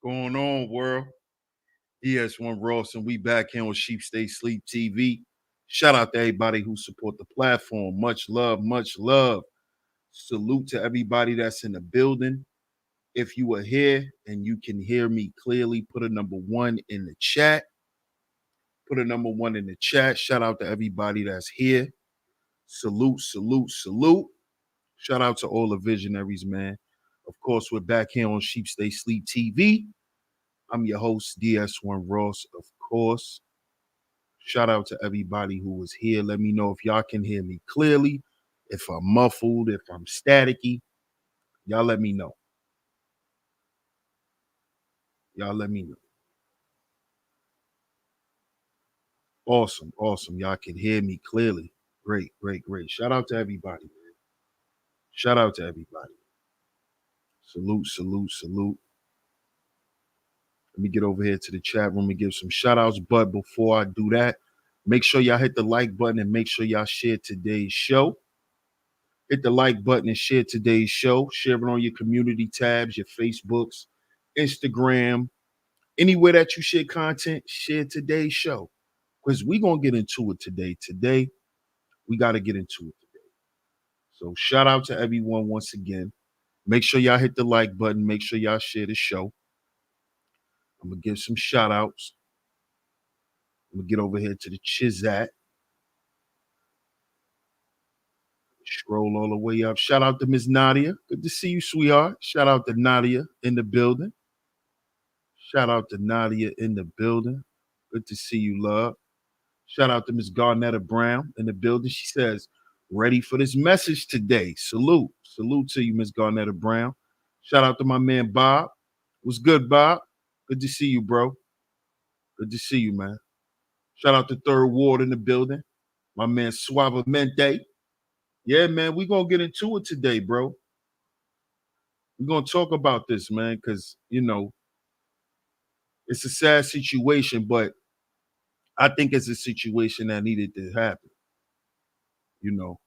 Going on, world? ES1 Ross, and we back here on SHEEPSTAYSLEEPTV. Shout out to everybody who support the platform. Much love, much love. Salute to everybody that's in the building. If you are here and you can hear me clearly, put a number one in the chat. Put a number one in the chat. Shout out to everybody that's here. Salute, salute, salute. Shout out to all the visionaries, man. Of course, we're back here on SHEEPSTAYSLEEPTV. I'm your host, DS1 Ross, of course. Shout out to everybody who was here. Let me know if y'all can hear me clearly, if I'm muffled, if I'm staticky. Y'all let me know. Y'all let me know. Awesome, awesome. Y'all can hear me clearly. Great, great, great. Shout out to everybody, man. Shout out to everybody. Salute, salute, salute. Let me get over here to the chat room and give some shout outs. But before I do that, make sure y'all hit the like button and make sure y'all share today's show. Hit the like button and share today's show. Share it on your community tabs, your Facebooks, Instagram, anywhere that you share content, share today's show. Because we're going to get into it today. Today, we got to get into it today. So shout out to everyone once again. Make sure y'all hit the like button. Make sure y'all share the show. I'm going to give some shout outs. I'm going to get over here to the Chizat. Scroll all the way up. Shout out to Miss Nadia. Good to see you, sweetheart. Shout out to Nadia in the building. Shout out to Nadia in the building. Good to see you, love. Shout out to Miss Garnetta Brown in the building. She says, ready for this message today. Salute. Salute to you, Miss Garnetta Brown. Shout out to my man, Bob. What's good, Bob? Good to see you, bro. Good to see you, man. Shout out to Third Ward in the building. My man, Suavemente. Yeah, man, we're going to get into it today, bro. We're going to talk about this, man, because, you know, it's a sad situation, but I think it's a situation that needed to happen. You know,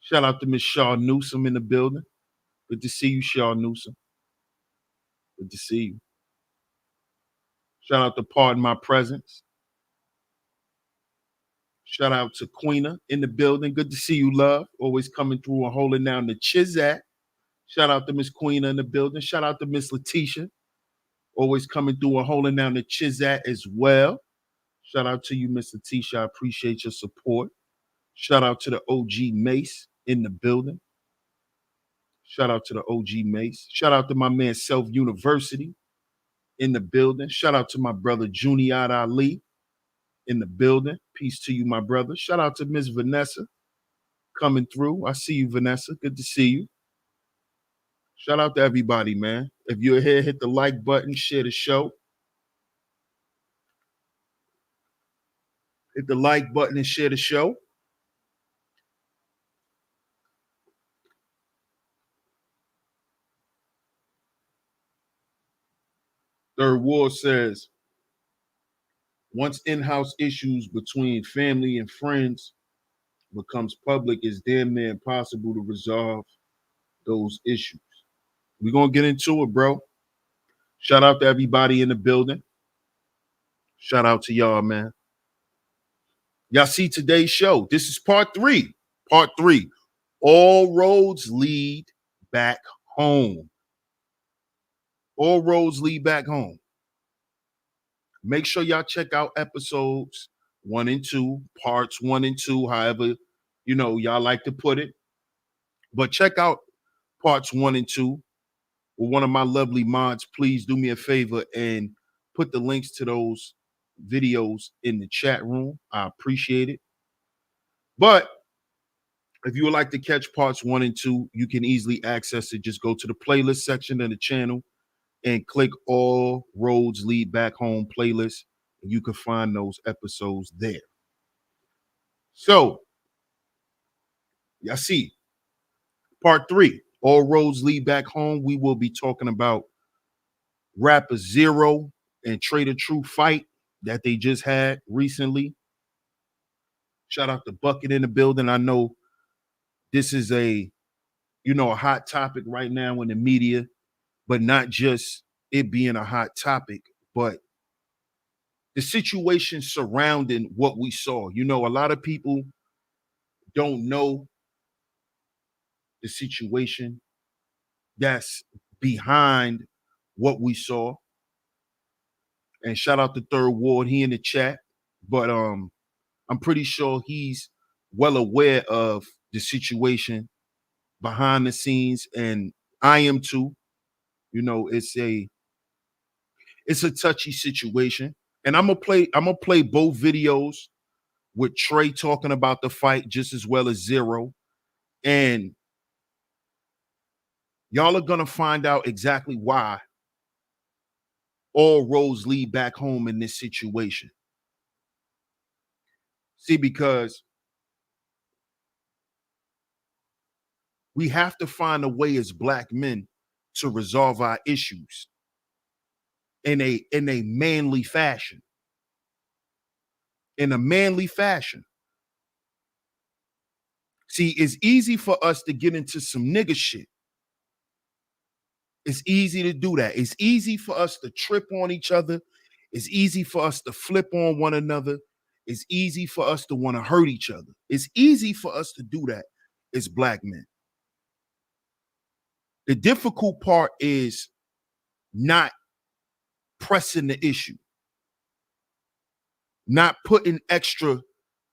shout out to Miss Shaw Newsom in the building. Good to see you, Shaw Newsom. Good to see you. Shout out to Pardon My Presence. Shout out to Queena in the building. Good to see you, love. Always coming through and holding down the Chizat. Shout out to Miss Queena in the building. Shout out to Miss Letitia. Always coming through and holding down the Chizat as well. Shout out to you, Miss Letitia. I appreciate your support. Shout out to the OG Mace in the building. Shout out to the OG Mace. Shout out to my man Self University in the building. Shout out to my brother Juniad Ali in the building. Peace to you, my brother. Shout out to Miss Vanessa coming through. I see you, Vanessa. Good to see you. Shout out to everybody, man. If you're here, hit the like button, share the show. Hit the like button and share the show. Third Ward says, once in-house issues between family and friends becomes public, it's damn near impossible to resolve those issues. We're going to get into it, bro. Shout out to everybody in the building. Shout out to y'all, man. Y'all see today's show. This is part 3. Part 3. All roads lead back home. All roads lead back home. Make sure y'all check out episodes 1 and 2, parts 1 and 2, however, you know, y'all like to put it. But check out parts 1 and 2 with one of my lovely mods. Please do me a favor and put the links to those videos in the chat room. I appreciate it. But if you would like to catch parts 1 and 2, you can easily access it. Just go to the playlist section of the channel and click All Roads Lead Back Home playlist, and you can find those episodes there. So, y'all see, part 3, All Roads Lead Back Home. We will be talking about rapper Zero and Pt.3 fight that they just had recently. Shout out to Bucket in the building. I know this is a hot topic right now in the media, but not just it being a hot topic, but the situation surrounding what we saw. You know, a lot of people don't know the situation that's behind what we saw. And shout out to Third Ward, he in the chat. But I'm pretty sure he's well aware of the situation behind the scenes, and I am too. You know, it's a touchy situation. And I'm gonna play both videos with Trae talking about the fight just as well as Zero. And y'all are gonna find out exactly why all roads lead back home in this situation. See, because we have to find a way as black men to resolve our issues in a manly fashion. In a manly fashion. See, it's easy for us to get into some nigga shit. It's easy to do that. It's easy for us to trip on each other. It's easy for us to flip on one another. It's easy for us to want to hurt each other. It's easy for us to do that as black men. The difficult part is not pressing the issue, not putting extra,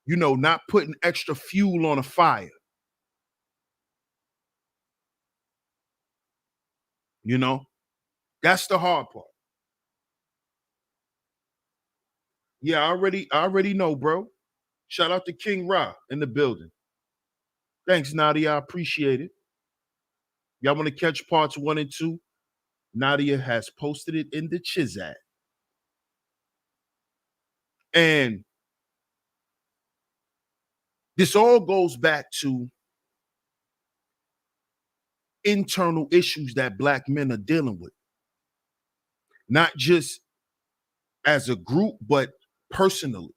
not putting extra fuel on a fire. You know, that's the hard part. Yeah, I already know, bro. Shout out to King Ra in the building. Thanks, Nadia. I appreciate it. Y'all want to catch parts 1 and 2? Nadia has posted it in the Chizat. And this all goes back to internal issues that black men are dealing with, not just as a group, but personally.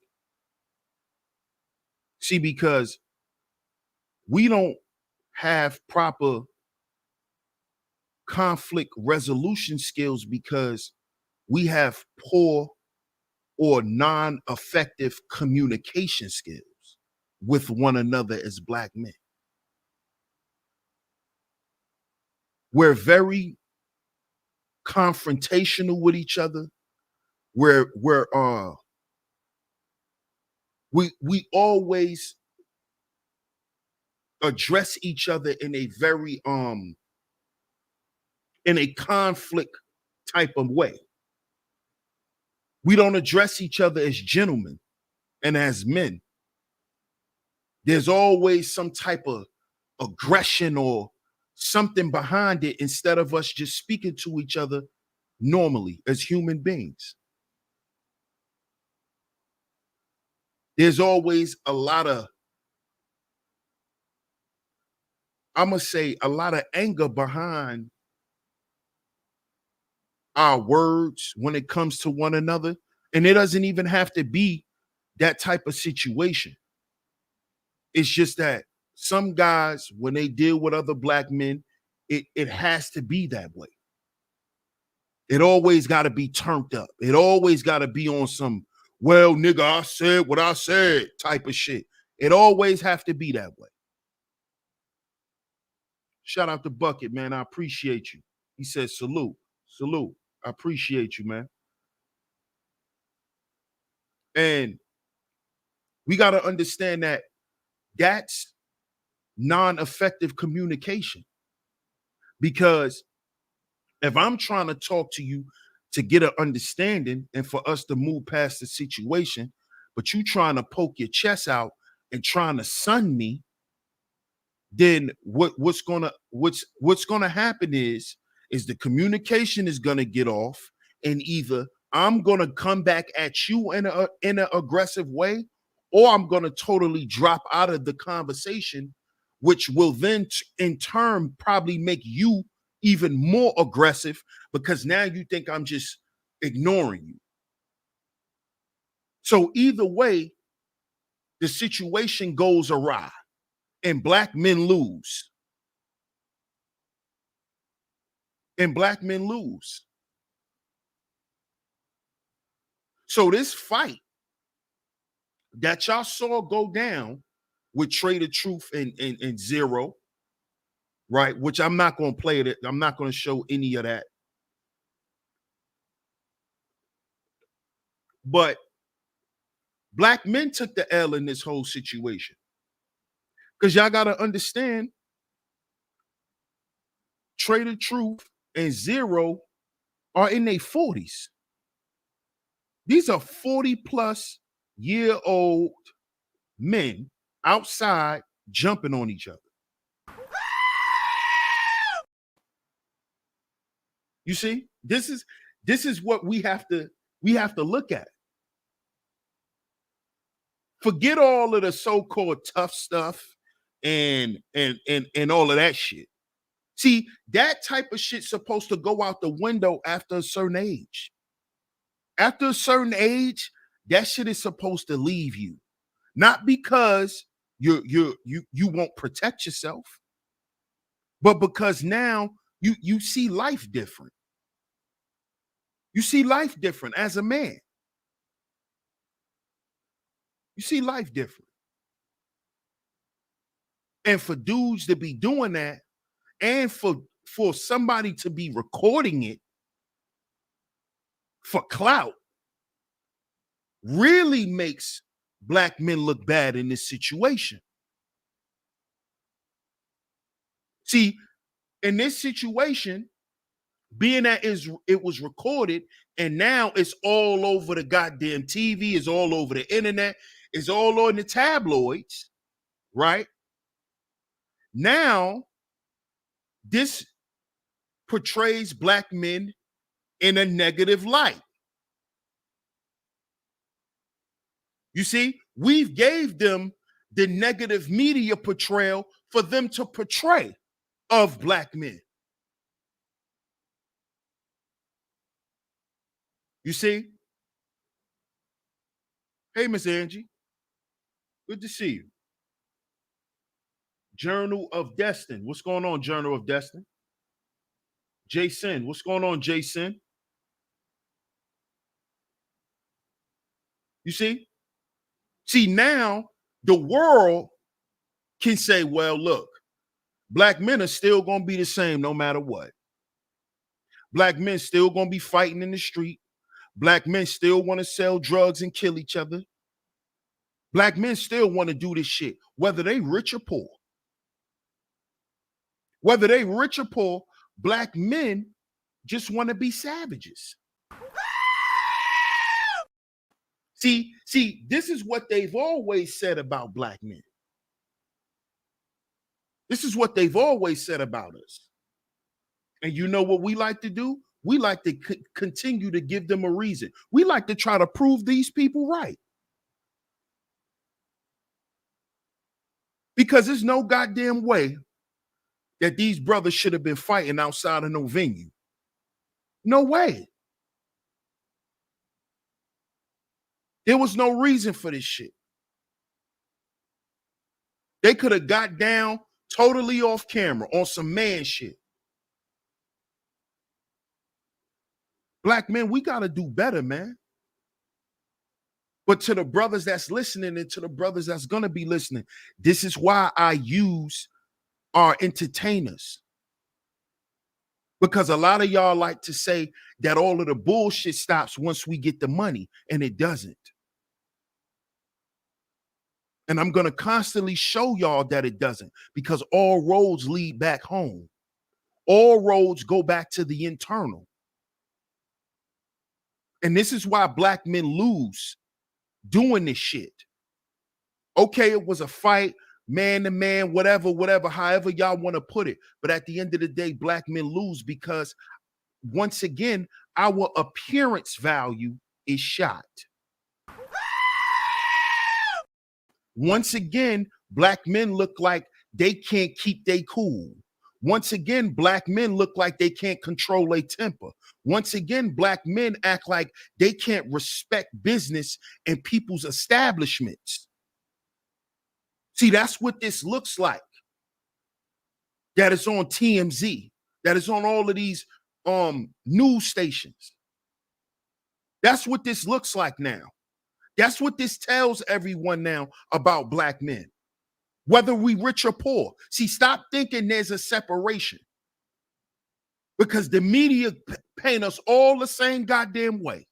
See, because we don't have proper conflict resolution skills because we have poor or non-effective communication skills with one another as black men. We're very confrontational with each other. We always address each other in a very in a conflict type of way. We don't address each other as gentlemen and as men. There's always some type of aggression or something behind it instead of us just speaking to each other normally as human beings. There's always a lot of, I'm going to say, a lot of anger behind our words when it comes to one another. And it doesn't even have to be that type of situation. It's just that some guys, when they deal with other black men, it has to be that way. It always got to be turned up. It always got to be on some, well, nigga, I said what I said type of shit. It always have to be that way. Shout out to Bucket, man. I appreciate you. He says, salute, salute. I appreciate you, man. And we got to understand that that's non-effective communication. Because if I'm trying to talk to you to get an understanding and for us to move past the situation, but you trying to poke your chest out and trying to sun me, then what's gonna happen is the communication is gonna get off, and either I'm gonna come back at you in an aggressive way, or I'm gonna totally drop out of the conversation, which will then in turn probably make you even more aggressive because now you think I'm just ignoring you. So either way, the situation goes awry and black men lose. And black men lose. So this fight that y'all saw go down with Trae.3 and Zero, right? Which I'm not going to play it. I'm not going to show any of that. But black men took the L in this whole situation. Because y'all got to understand, Trae.3 and Zero are in their 40s. These are 40-plus-year-old men outside jumping on each other. You see, this is what we have to look at. Forget all of the so-called tough stuff and all of that shit. See, that type of shit's supposed to go out the window after a certain age. After a certain age, that shit is supposed to leave you. Not because you won't protect yourself, but because now you see life different. You see life different as a man. You see life different. And for dudes to be doing that, and for somebody to be recording it for clout, really makes black men look bad in this situation. See, in this situation, being that it was recorded and now it's all over the goddamn TV, it's all over the internet, it's all on the tabloids, right? Now, this portrays black men in a negative light. You see, we've gave them the negative media portrayal for them to portray of black men. You see? Hey, Miss Angie. Good to see you. Journal of Destin. What's going on, Journal of Destin? Jason. What's going on, Jason? You see? See, now the world can say, well, look, black men are still going to be the same no matter what. Black men still going to be fighting in the street. Black men still want to sell drugs and kill each other. Black men still want to do this shit, whether they rich or poor. Whether they rich or poor, black men just want to be savages. See, this is what they've always said about black men. This is what they've always said about us. And you know what we like to do? We like to continue to give them a reason. We like to try to prove these people right. Because there's no goddamn way that these brothers should have been fighting outside of no venue. No way. There was no reason for this shit. They could have got down totally off camera on some man shit. Black men, we got to do better, man. But to the brothers that's listening and to the brothers that's going to be listening, this is why I use our entertainers. Because a lot of y'all like to say that all of the bullshit stops once we get the money, and it doesn't. And I'm going to constantly show y'all that it doesn't, because all roads lead back home. All roads go back to the internal. And this is why black men lose doing this shit. Okay, it was a fight, man to man, whatever, however y'all want to put it. But at the end of the day, black men lose because, once again, our appearance value is shot. Once again, black men look like they can't keep their cool. Once again, black men look like they can't control their temper. Once again, black men act like they can't respect business and people's establishments. See, that's what this looks like. That is on TMZ. That is on all of these news stations. That's what this looks like now. That's what this tells everyone now about black men, whether we rich or poor. See, stop thinking there's a separation, because the media paint us all the same goddamn way.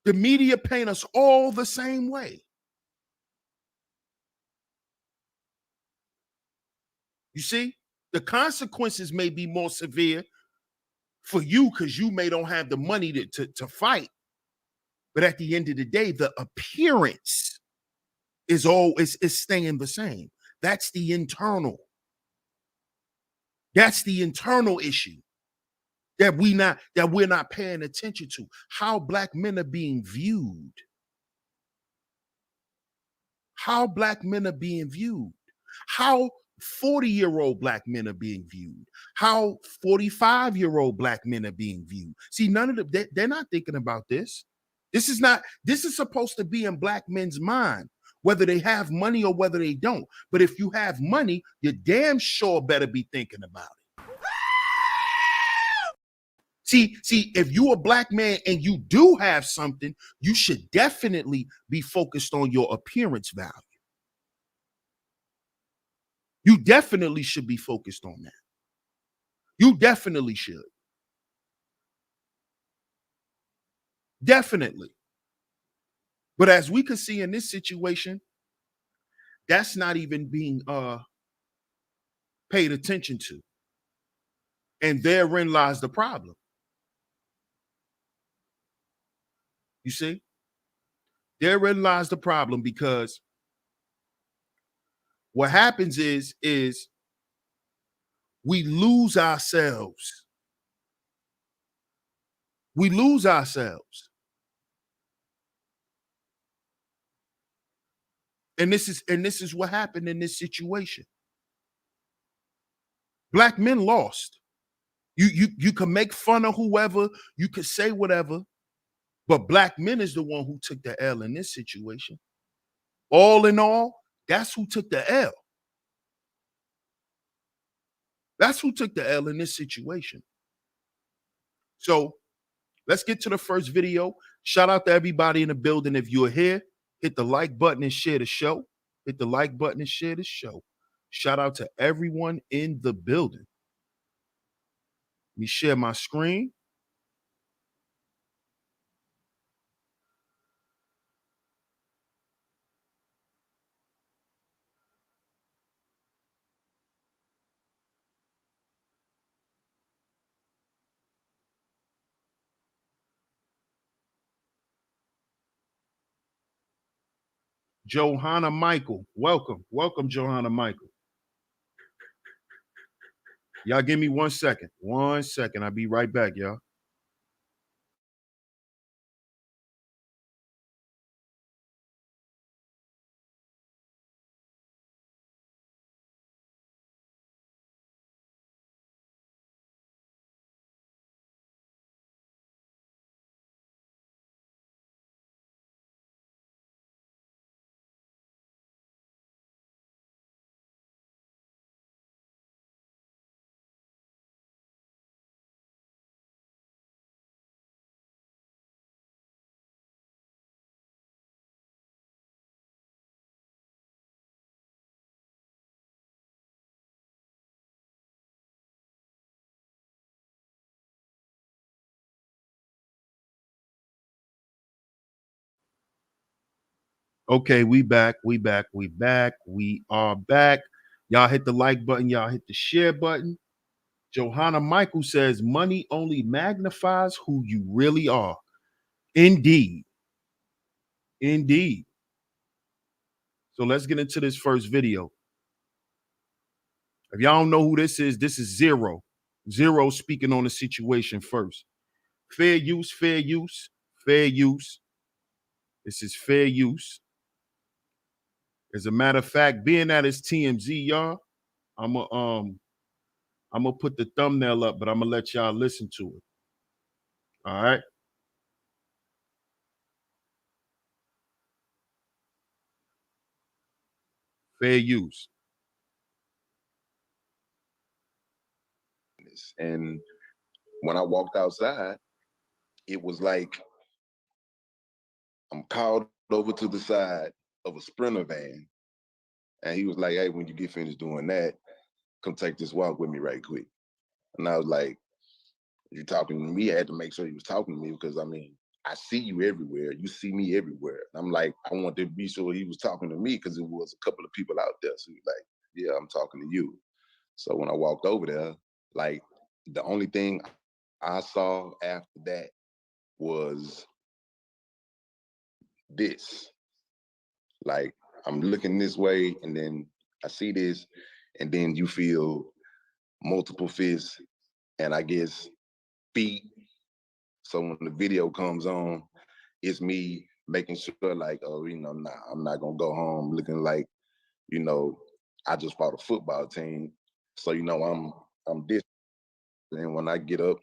The media paint us all the same way. You see, the consequences may be more severe for you because you may don't have the money to fight. But at the end of the day, the appearance is staying the same. That's the internal. That's the internal issue that we're not paying attention to. How black men are being viewed. How black men are being viewed. How 40-year-old black men are being viewed. How 45-year-old black men are being viewed. See, none of them, they're not thinking about this. This is supposed to be in black men's mind, whether they have money or whether they don't. But if you have money, you damn sure better be thinking about it. See, if you're a black man and you do have something, you should definitely be focused on your appearance value. You definitely should be focused on that. You definitely should. Definitely. But as we can see in this situation, that's not even being paid attention to. And therein lies the problem. You see? Therein lies the problem, because what happens is we lose ourselves. We lose ourselves. And this is what happened in this situation. Black men lost. You can make fun of whoever, you could say whatever, but black men is the one who took the L in this situation. All in all, that's who took the L. That's who took the L in this situation. So let's get to the first video. Shout out to everybody in the building. If you're here, hit the like button and share the show. Hit the like button and share the show. Shout out to everyone in the building. Let me share my screen. Johanna Michael, welcome. Welcome, Johanna Michael. Y'all give me 1 second. 1 second. I'll be right back, y'all. Okay, we back. We are back. Y'all hit the like button. Y'all hit the share button. Johanna Michael says, money only magnifies who you really are. Indeed. Indeed. So let's get into this first video. If y'all don't know who this is Zero. Zero speaking on the situation first. Fair use, fair use, fair use. This is fair use. As a matter of fact, being that it's TMZ, y'all, I'm gonna put the thumbnail up, but I'm gonna let y'all listen to it. All right. Fair use. And when I walked outside, it was like I'm called over to the side of a Sprinter van, and he was like, "Hey, when you get finished doing that, come take this walk with me right quick." And I was like, "You talking to me?" I had to make sure he was talking to me because I mean, I see you everywhere. You see me everywhere. I'm like, I want to be sure he was talking to me because it was a couple of people out there. So he was like, "Yeah, I'm talking to you." So when I walked over there, like the only thing I saw after that was this. Like I'm looking this way, and then I see this, and then you feel multiple fists, and I guess feet. So when the video comes on, it's me making sure, like, oh, nah, I'm not gonna go home looking like, you know, I just fought a football team. So I'm this. And when I get up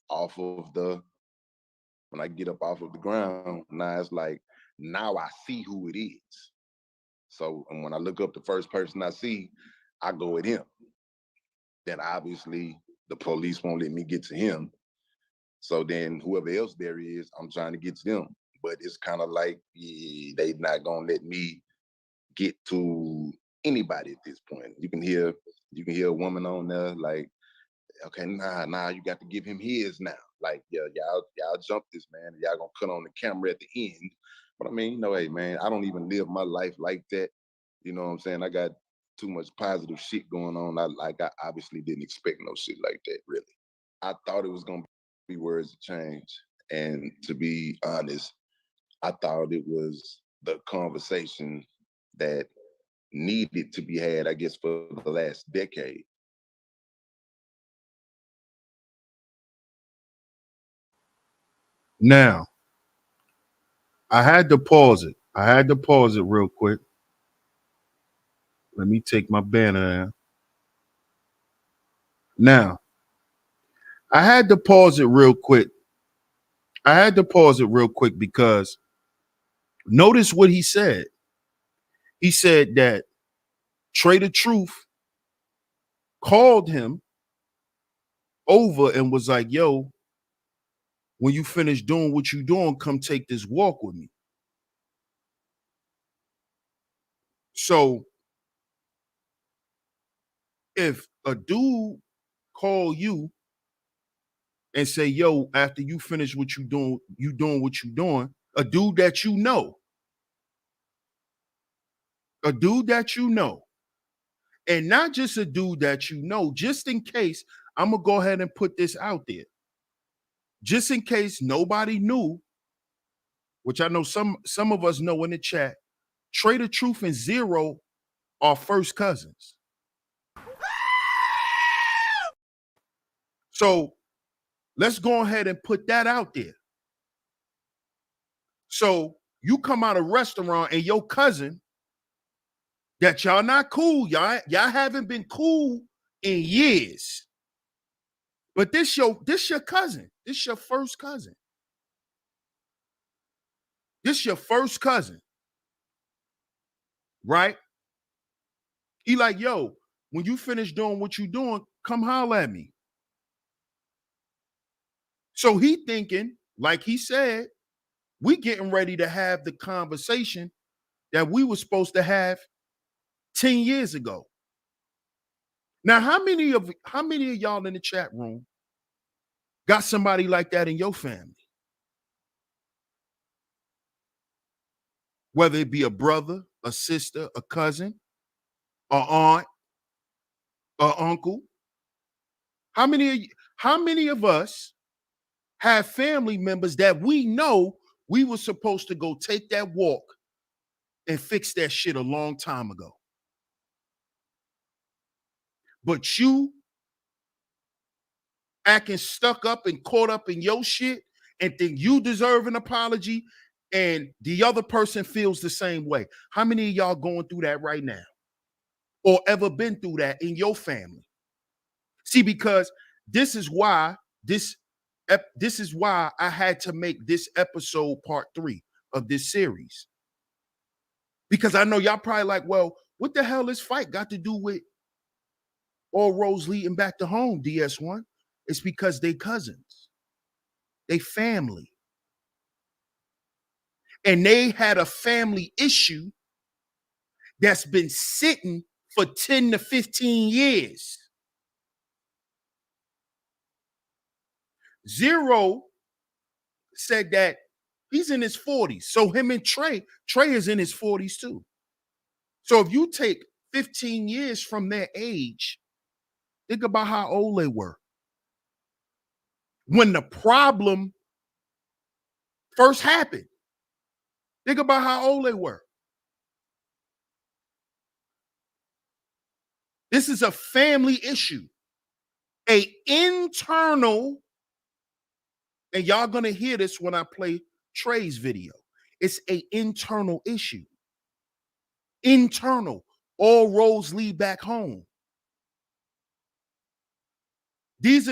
off of the when I get up off of the ground, now it's like now I see who it is. So and when I look up the first person I see, I go at him. Then obviously the police won't let me get to him. So then whoever else there is, I'm trying to get to them. But it's kind of like they not gonna let me get to anybody at this point. You can hear a woman on there like, okay, nah, you got to give him his now. Like, yeah, y'all jump this man, y'all gonna cut on the camera at the end. But I mean, hey man, I don't even live my life like that. You know what I'm saying? I got too much positive shit going on. I obviously didn't expect no shit like that, really. I thought it was gonna be words of change. And to be honest, I thought it was the conversation that needed to be had, I guess, for the last decade. Now, I had to pause it. I had to pause it real quick. Let me take my banner down. Now, I had to pause it real quick. I had to pause it real quick because notice what he said. He said that Trae called him over and was like, yo, when you finish doing what you're doing, come take this walk with me. So if a dude call you and say, yo, after you finish what you doing what you doing, a dude that you know, and not just a dude that you know, just in case, I'm gonna go ahead and put this out there. Just in case nobody knew, which I know some of us know in the chat, Pt.3 and Zero are first cousins. So let's go ahead and put that out there. So you come out of a restaurant and your cousin that y'all not cool, y'all haven't been cool in years. But this your cousin. This your first cousin. This your first cousin. Right? He like, yo, when you finish doing what you doing, come holler at me. So he thinking, like he said, we getting ready to have the conversation that we were supposed to have 10 years ago. Now, how many of y'all in the chat room got somebody like that in your family? Whether it be a brother, a sister, a cousin, a aunt, a uncle. How many of us have family members that we know we were supposed to go take that walk and fix that shit a long time ago? But you acting stuck up and caught up in your shit and think you deserve an apology and the other person feels the same way. How many of y'all going through that right now? Or ever been through that in your family? See, because this is why I had to make this episode part 3 of this series. Because I know y'all probably like, well, what the hell this fight got to do with all roads leading back to home, DS1? It's because they cousins. They family. And they had a family issue that's been sitting for 10 to 15 years. Zero said that he's in his 40s. So him and Trae is in his 40s too. So if you take 15 years from their age, think about how old they were when the problem first happened. Think about how old they were. This is a family issue, a internal, and y'all gonna hear this when I play Trae's video. It's a internal issue. Internal. All roads lead back home. These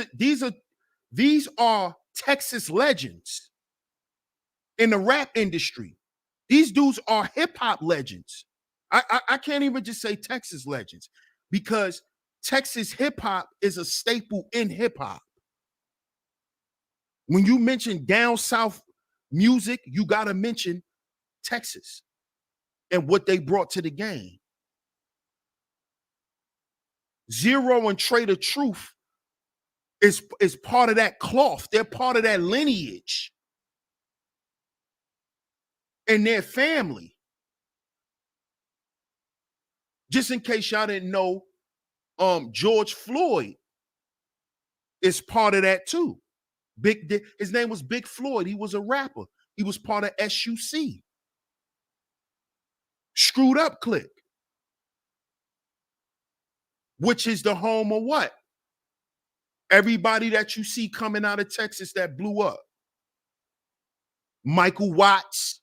are Texas legends in the rap industry. These dudes are hip hop legends. I can't even just say Texas legends because Texas hip hop is a staple in hip hop. When you mention down south music, you got to mention Texas and what they brought to the game. Zero and Pt.3 is part of that cloth. They're part of that lineage. And their family. Just in case y'all didn't know, George Floyd is part of that too. His name was Big Floyd. He was a rapper. He was part of SUC. Screwed Up Click. Which is the home of what? Everybody that you see coming out of Texas that blew up. Michael Watts,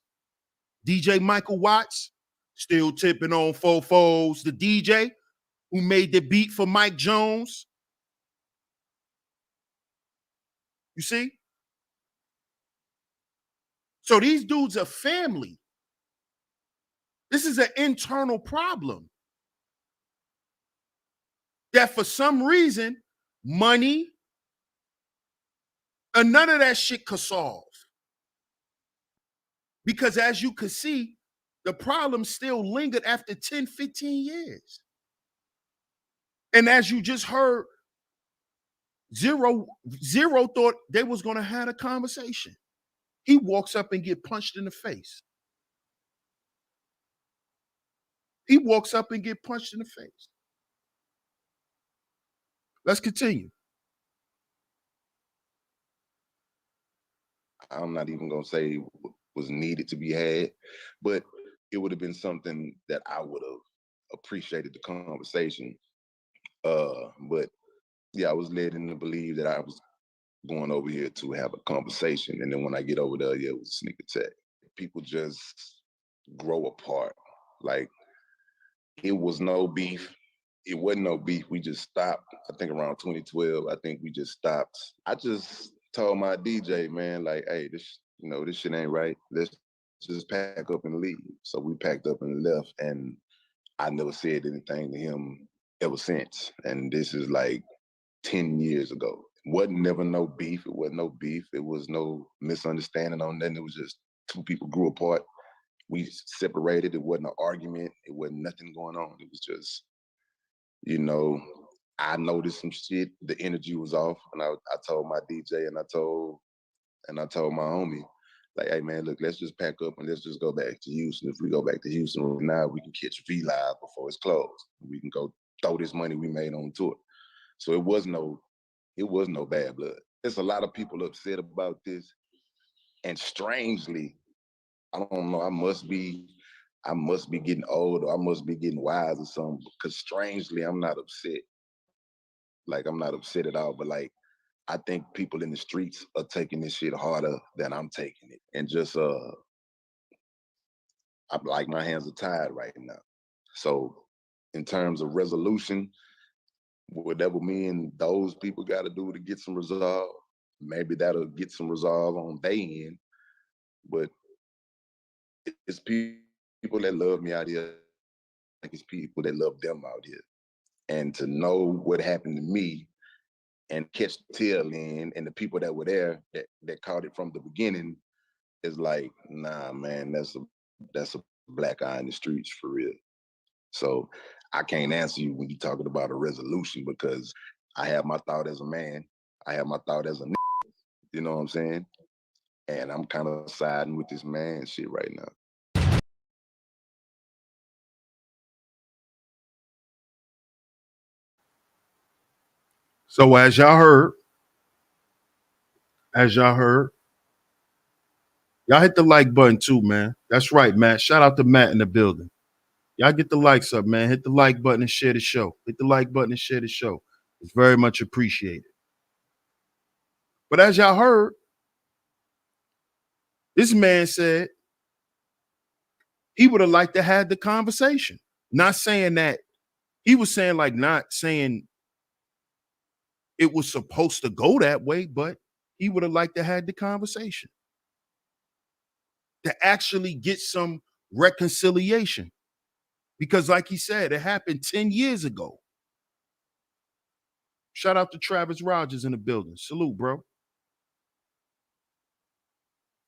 DJ Michael Watts, still tipping on fofos. The DJ who made the beat for Mike Jones. You see? So these dudes are family. This is an internal problem that for some reason, money and none of that shit could solve. Because as you could see, the problem still lingered after 10, 15 years. And as you just heard, Zero thought they was going to have a conversation. He walks up and get punched in the face. He walks up and get punched in the face. Let's continue. I'm not even gonna say was needed to be had, but it would have been something that I would have appreciated the conversation. But yeah, I was led in to believe that I was going over here to have a conversation, and then when I get over there, yeah, it was a sneak attack. People just grow apart. Like it was no beef. It wasn't no beef. We just stopped. I think around 2012. I think we just stopped. I just told my DJ, man, like, hey, this shit ain't right. Let's just pack up and leave. So we packed up and left, and I never said anything to him ever since. And this is like 10 years ago. Wasn't never no beef. It wasn't no beef. It was no misunderstanding on nothing. It was just two people grew apart. We separated. It wasn't an argument. It wasn't nothing going on. It was just, I noticed some shit. The energy was off, and I told my DJ and I told my homie, like, hey man, look, let's just pack up and let's just go back to Houston. If we go back to Houston right now, we can catch V Live before it's closed. We can go throw this money we made on tour. So it was no bad blood. There's a lot of people upset about this, and strangely, I don't know. I must be getting old, or I must be getting wise or something. Because strangely, I'm not upset. Like I'm not upset at all. But like, I think people in the streets are taking this shit harder than I'm taking it, and just I'm like my hands are tied right now. So, in terms of resolution, whatever me and those people got to do to get some resolve, maybe that'll get some resolve on their end. But it's people that love me out here. Like it's people that love them out here. And to know what happened to me and catch the tail end, and the people that were there that caught it from the beginning is like, nah, man, that's a black eye in the streets for real. So I can't answer you when you're talking about a resolution, because I have my thought as a man, I have my thought as a you know what I'm saying? And I'm kind of siding with this man shit right now. So as y'all heard, y'all hit the like button too, man. That's right, Matt. Shout out to Matt in the building. Y'all get the likes up, man. Hit the like button and share the show. Hit the like button and share the show. It's very much appreciated. But as y'all heard, this man said he would have liked to have the conversation. Not saying that, he was saying like not saying it was supposed to go that way, but he would have liked to have the conversation to actually get some reconciliation. Because like he said, it happened 10 years ago. Shout out to Travis Rogers in the building. Salute, bro.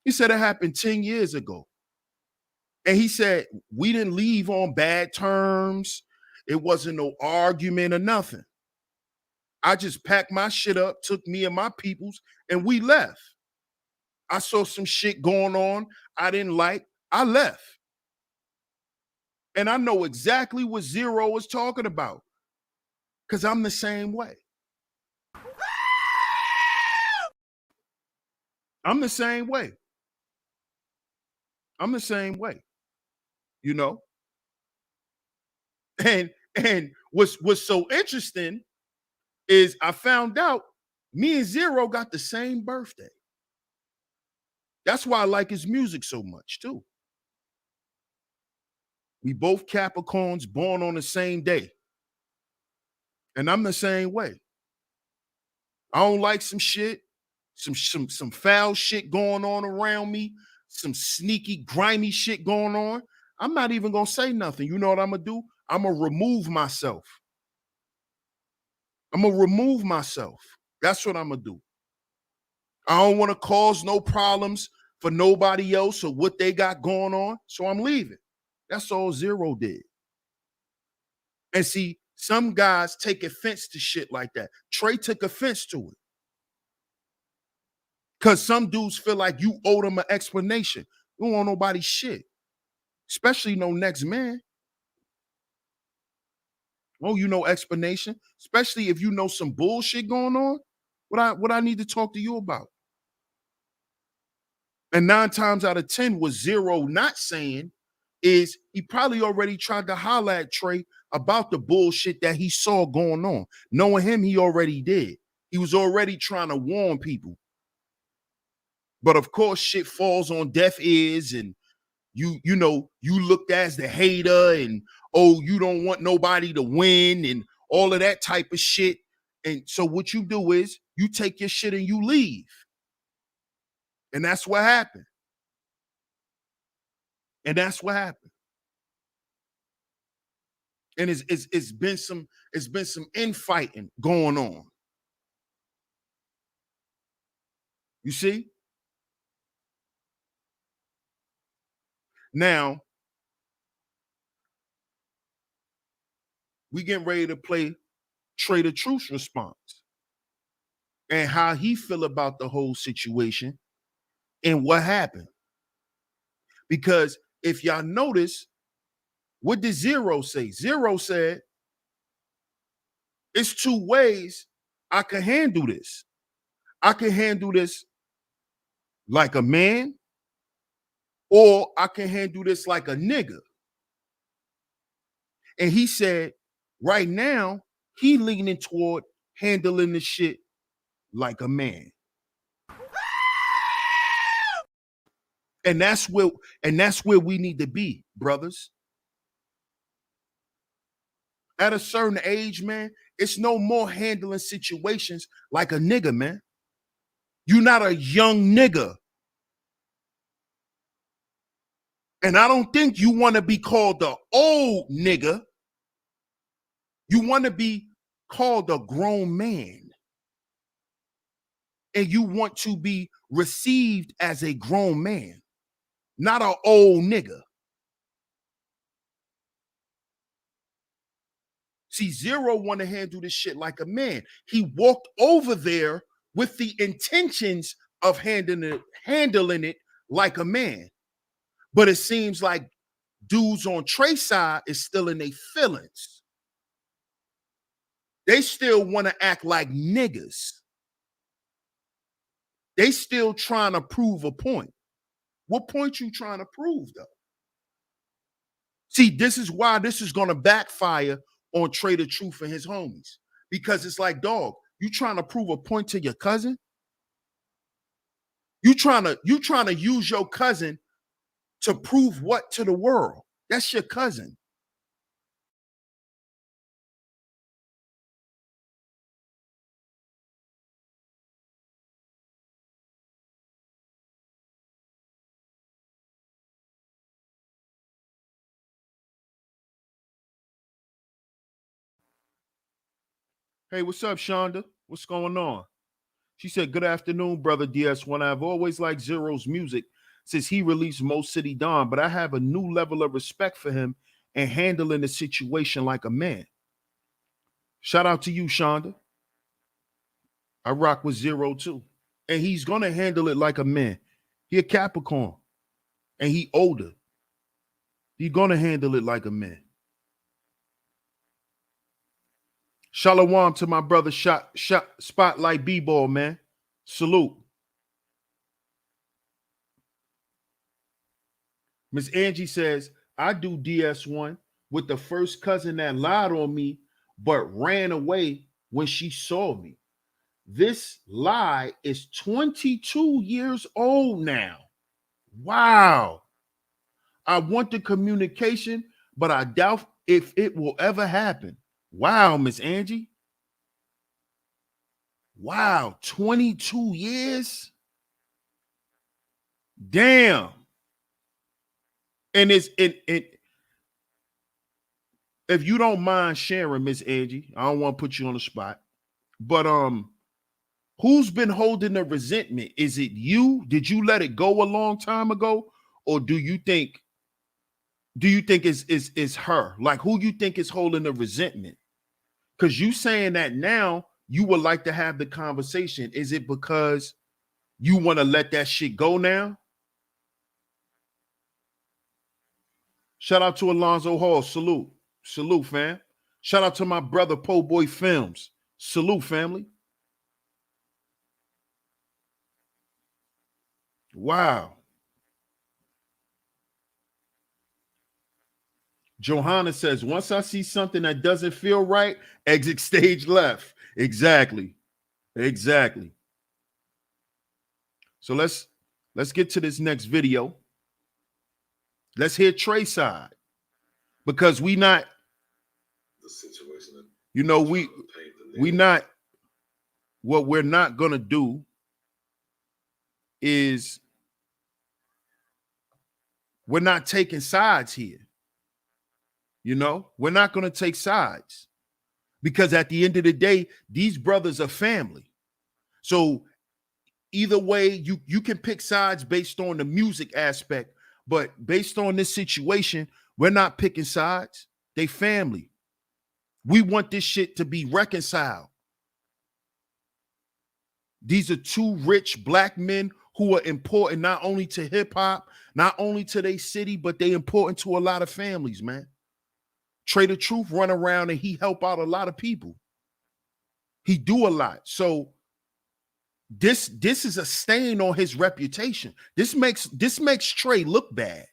He said it happened 10 years ago. And he said, we didn't leave on bad terms. It wasn't no argument or nothing. I just packed my shit up, took me and my peoples, and we left. I saw some shit going on I didn't like. I left. And I know exactly what Zero was talking about, because I'm the same way. I'm the same way. I'm the same way. You know? And what's so interesting is I found out me and Zero got the same birthday. That's why I like his music so much too. We both Capricorns, born on the same day. And I'm the same way. I don't like some shit, some foul shit going on around me, some sneaky, grimy shit going on. I'm not even gonna say nothing. You know what I'm gonna do? I'm gonna remove myself. I'm gonna remove myself. That's what I'm gonna do. I don't want to cause no problems for nobody else or what they got going on. So I'm leaving. That's all Zero did. And see, some guys take offense to shit like that. Trae took offense to it. Because some dudes feel like you owe them an explanation. You don't want nobody's shit. Especially no next man. Oh, you know explanation. Especially if you know some bullshit going on. What I need to talk to you about. And 9 times out of 10, what Zero not saying is he probably already tried to holler at Trae about the bullshit that he saw going on. Knowing him, he already did. He was already trying to warn people. But of course, shit falls on deaf ears, and you know, you looked as the hater, and oh, you don't want nobody to win, and all of that type of shit. And so what you do is you take your shit and you leave. And that's what happened. And that's what happened. And it's been some infighting going on. You see? Now, we getting ready to play Trae the Truth's response and how he feel about the whole situation and what happened. Because if y'all notice, what did Zero say? Zero said, it's 2 ways I can handle this. I can handle this like a man, or I can handle this like a nigga. And he said, right now, he leaning toward handling the shit like a man. And that's where we need to be, brothers. At a certain age, man, it's no more handling situations like a nigga, man. You're not a young nigga. And I don't think you want to be called the old nigga. You want to be called a grown man. and you want to be received as a grown man, not an old nigga. See, Zero want to handle this shit like a man. He walked over there with the intentions of handling it like a man. But it seems like dudes on Trae side is still in their feelings. They still want to act like niggas. They still trying to prove a point. What point you trying to prove, though? See, this is why this is going to backfire on Pt.3 and his homies. Because it's like, dog, you trying to prove a point to your cousin? You trying to use your cousin to prove what to the world? That's your cousin. Hey, what's up, Shonda? What's going on? She said, good afternoon, brother DS1. I've always liked Zero's music since he released Mo City Dawn, but I have a new level of respect for him and handling the situation like a man. Shout out to you, Shonda. I rock with Zero too. And he's gonna handle it like a man. He a Capricorn. And he older. He's gonna handle it like a man. Shalom to my brother Spotlight B-Ball, man. Salute. Miss Angie says, I do DS1 with the first cousin that lied on me, but ran away when she saw me. This lie is 22 years old now. Wow. I want the communication, but I doubt if it will ever happen. Wow, Miss Angie. Wow, 22 years? Damn. And it's if you don't mind sharing, Miss Angie, I don't want to put you on the spot, but who's been holding the resentment? Is it you? Did you let it go a long time ago, or do you think it's her? Like, who you think is holding the resentment? Because you saying that now you would like to have the conversation. Is it because you want to let that shit go now? Shout out to Alonzo Hall. Salute. Salute, fam. Shout out to my brother Po Boy Films. Salute, family. Wow. Johanna says, once I see something that doesn't feel right, exit stage left. Exactly. Exactly. So let's get to this next video. Let's hear Trae side. Because we not, the situation, you know, we not, what we're not gonna do is we're not taking sides here. You know, we're not gonna take sides. Because at the end of the day, these brothers are family. So either way, you can pick sides based on the music aspect, but based on this situation, we're not picking sides. They family. We want this shit to be reconciled. These are two rich black men who are important not only to hip hop, not only to their city, but they important to a lot of families, man. Pt.3 run around and he help out a lot of people. He do a lot. So this is a stain on his reputation. This makes Trae look bad.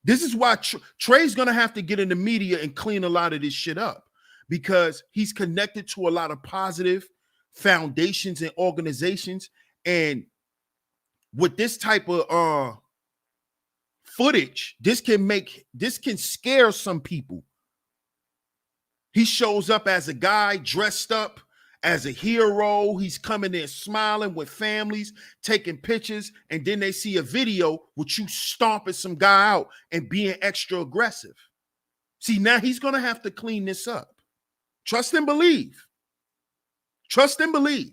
This is why Trae's gonna have to get in the media and clean a lot of this shit up, because he's connected to a lot of positive foundations and organizations, and with this type of footage, this can scare some people. He shows up as a guy dressed up as a hero. He's coming in smiling with families, taking pictures, and then they see a video with you stomping some guy out and being extra aggressive. See, now he's gonna have to clean this up. Trust and believe. Trust and believe.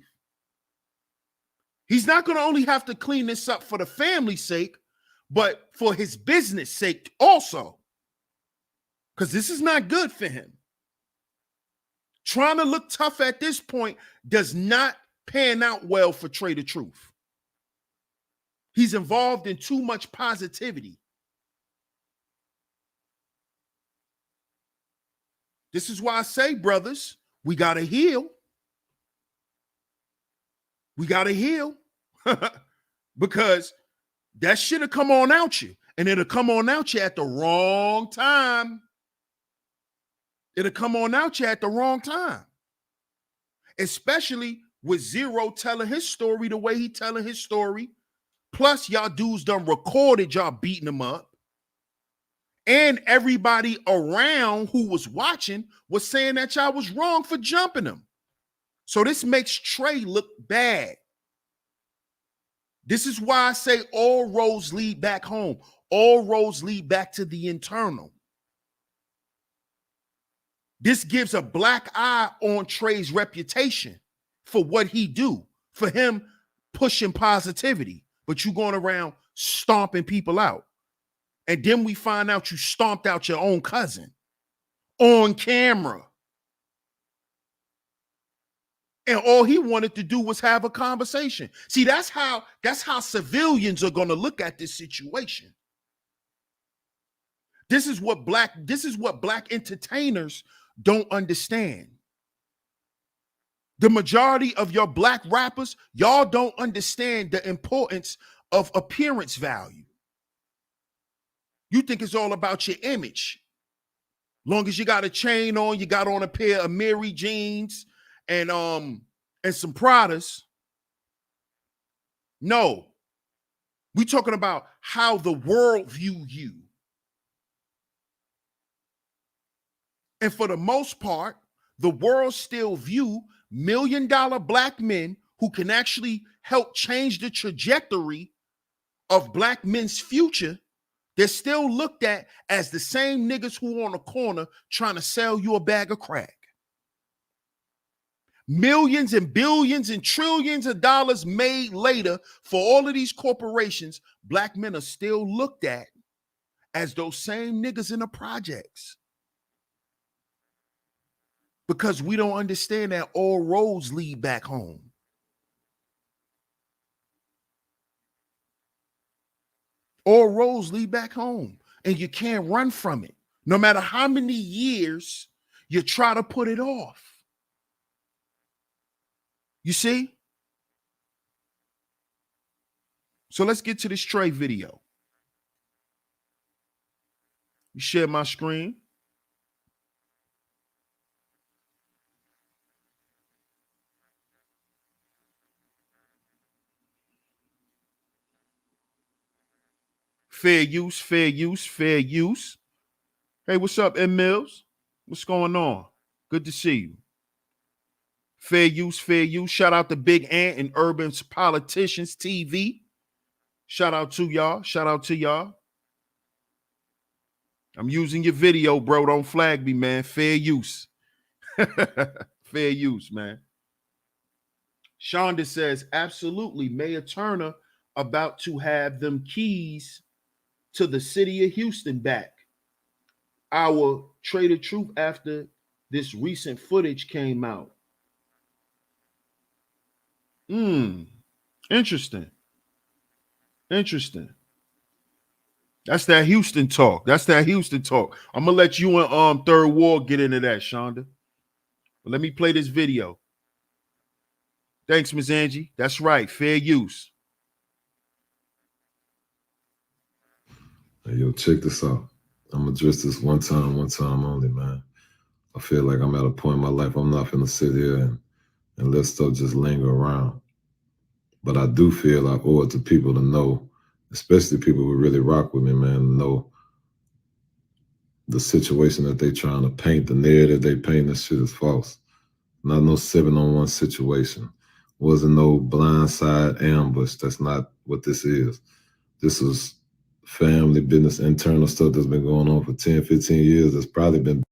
He's not going to only have to clean this up for the family's sake, but for his business sake also. Because this is not good for him. Trying to look tough at this point does not pan out well for Trae.3. He's involved in too much positivity. This is why I say, brothers, we got to heal. We got to heal. Because that shit'll come on out you. And it'll come on out you at the wrong time. It'll come on out you at the wrong time. Especially with Zero telling his story the way he telling his story. Plus, y'all dudes done recorded y'all beating him up. And everybody around who was watching was saying that y'all was wrong for jumping him. So this makes Trae look bad. This is why I say all roads lead back home. All roads lead back to the internal. This gives a black eye on Trae's reputation for what he do, for him pushing positivity, but you going around stomping people out. And then we find out you stomped out your own cousin on camera. And all he wanted to do was have a conversation. See, that's how civilians are going to look at this situation. This is what black entertainers don't understand. The majority of your black rappers, y'all don't understand the importance of appearance value. You think it's all about your image. Long as you got a chain on, you got on a pair of Mary jeans and some Pradas. No. We talking about how the world view you. And for the most part, the world still view $1 million black men who can actually help change the trajectory of black men's future. They're still looked at as the same niggas who on the corner trying to sell you a bag of crack. Millions and billions and trillions of dollars made later for all of these corporations, black men are still looked at as those same niggas in the projects. Because we don't understand that all roads lead back home. All roads lead back home, and you can't run from it. No matter how many years you try to put it off. You see? So let's get to this Trae video. You share my screen. Fair use, fair use, fair use. Hey, what's up, M. Mills? What's going on? Good to see you. Fair use, fair use. Shout out to Big Ant and Urban Politicians TV. Shout out to y'all. Shout out to y'all. I'm using your video, bro. Don't flag me, man. Fair use. Fair use, man. Shonda says, absolutely. Mayor Turner about to have them keys to the city of Houston back. Our Trae.3 after this recent footage came out. Interesting. Interesting. That's that Houston talk. That's that Houston talk. I'm gonna let you and Third Ward get into that, Shonda. But let me play this video. Thanks, Ms. Angie. That's right. Fair use. Hey, yo, check this out. I'm gonna address this one time only, man. I feel like I'm at a point in my life I'm not gonna sit here and let stuff just linger around. But I do feel I owe it to people to know, especially people who really rock with me, man, to know the situation that they trying to paint, the narrative they paint, this shit is false. Not no 7-on-1 situation. Wasn't no blindside ambush. That's not what this is. This is family business, internal stuff that's been going on for 10, 15 years. That's probably been.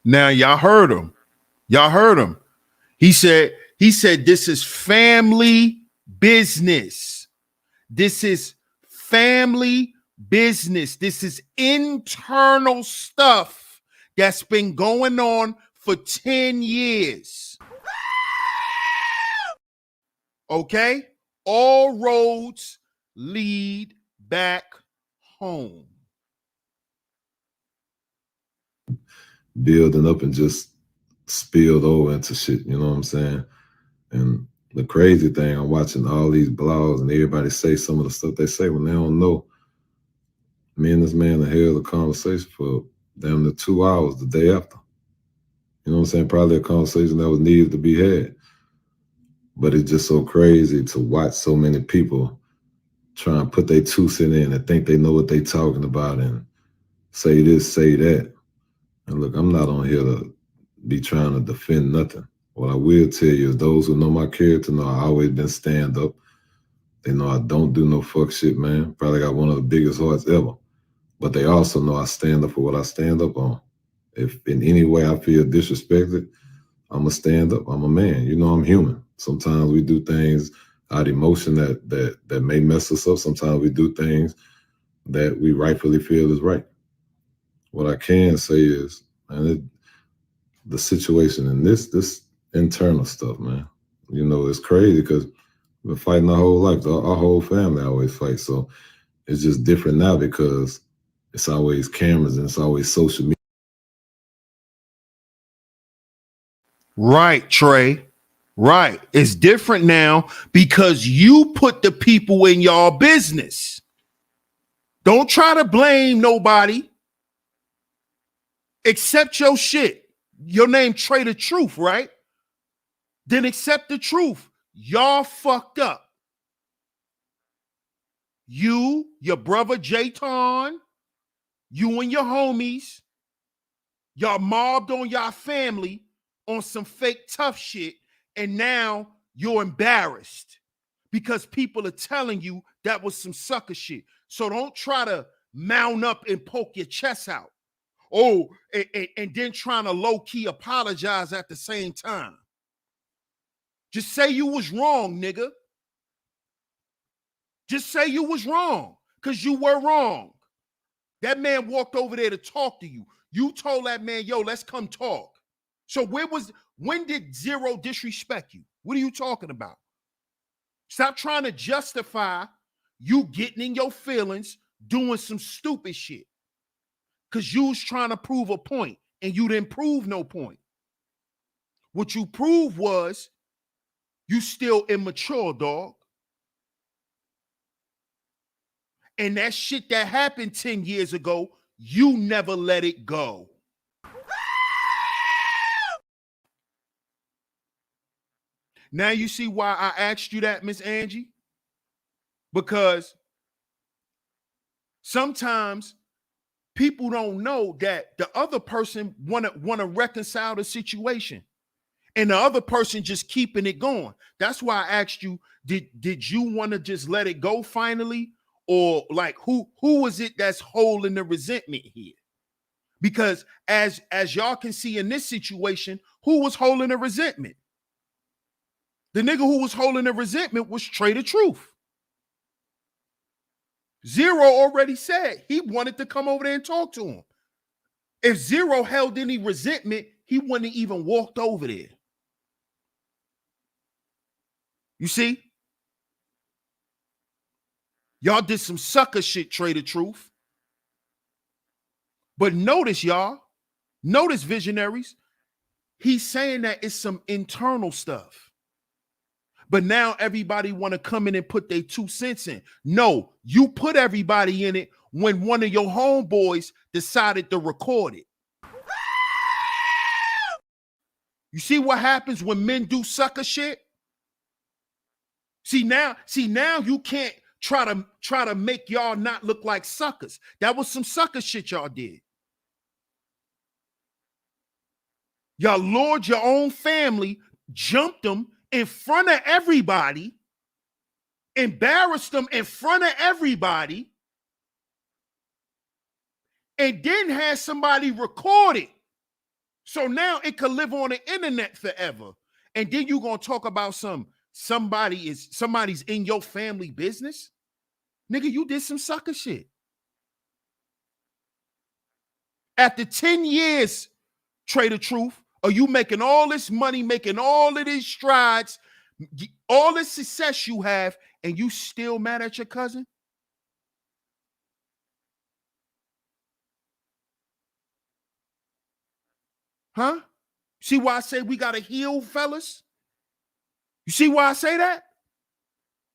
Now, y'all heard him. Y'all heard him. He said He said, this is family business. This is family business. This is internal stuff that's been going on for 10 years. Okay? All roads lead back home. Building up and just spilled over into shit, you know what I'm saying? And the crazy thing, I'm watching all these blogs and everybody say some of the stuff they say when they don't know. Me and this man held a conversation for damn near 2 hours the day after. You know what I'm saying? Probably a conversation that was needed to be had. But it's just so crazy to watch so many people try and put their 2 cents in and think they know what they talking about and say this, say that. And look, I'm not on here to be trying to defend nothing. What I will tell you is those who know my character know I always been stand up. They know I don't do no fuck shit, man. Probably got one of the biggest hearts ever. But they also know I stand up for what I stand up on. If in any way I feel disrespected, I'm a stand up. I'm a man. You know, I'm human. Sometimes we do things out of emotion that may mess us up. Sometimes we do things that we rightfully feel is right. What I can say is, man, the situation in this internal stuff, man, you know, it's crazy because we've been fighting our whole life. Our whole family always fights. So it's just different now because it's always cameras and it's always social media. Right, Trae. Right. It's different now because you put the people in y'all business. Don't try to blame nobody. Accept your shit. Your name Trae the Truth, right? Then accept the truth. Y'all fucked up. You, your brother Jayton, you and your homies, y'all mobbed on y'all family on some fake tough shit, and now you're embarrassed because people are telling you that was some sucker shit. So don't try to mount up and poke your chest out. Oh, and then trying to low-key apologize at the same time. Just say you was wrong, nigga. Just say you was wrong, because you were wrong. That man walked over there to talk to you. You told that man, yo, let's come talk. So when did Zero disrespect you? What are you talking about? Stop trying to justify you getting in your feelings, doing some stupid shit. Because you was trying to prove a point, and you didn't prove no point. What you proved was you still immature, dog. And that shit that happened 10 years ago, you never let it go. Now you see why I asked you that, Miss Angie? Because sometimes people don't know that the other person wanna reconcile the situation, and the other person just keeping it going. That's why I asked you, did you want to just let it go finally, or like who was it that's holding the resentment here? Because as y'all can see in this situation, who was holding the resentment? The nigga who was holding the resentment was Trae the Truth. Zero already said he wanted to come over there and talk to him. If Zero held any resentment, he wouldn't have even walked over there. You see? Y'all did some sucker shit, Trae the Truth. But notice, y'all, notice, visionaries, he's saying that it's some internal stuff. But now everybody want to come in and put their 2 cents in. No, you put everybody in it when one of your homeboys decided to record it. You see what happens when men do sucker shit? See now you can't try to make y'all not look like suckers. That was some sucker shit y'all did. Y'all lured your own family, jumped them in front of everybody, embarrassed them in front of everybody, and then had somebody record it. So now it could live on the internet forever. And then you gonna talk about somebody's in your family business? Nigga, you did some sucker shit. After 10 years, Trae the Truth, are you making all this money, making all of these strides, all this success you have, and you still mad at your cousin? Huh? See why I say we gotta heal, fellas? You see why I say that?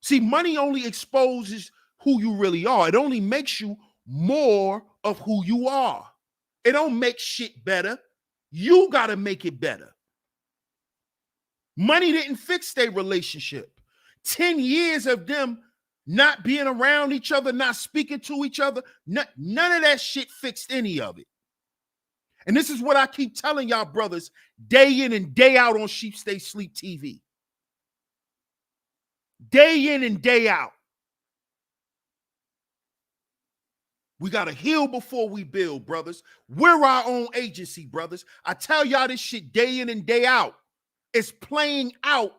See, money only exposes who you really are. It only makes you more of who you are. It don't make shit better. You gotta make it better. Money didn't fix their relationship. 10 years of them not being around each other, not speaking to each other, none of that shit fixed any of it. And this is what I keep telling y'all brothers day in and day out on Sheep Stay Sleep TV. Day in and day out. We got to heal before we build, brothers. We're our own agency, brothers. I tell y'all this shit day in and day out. It's playing out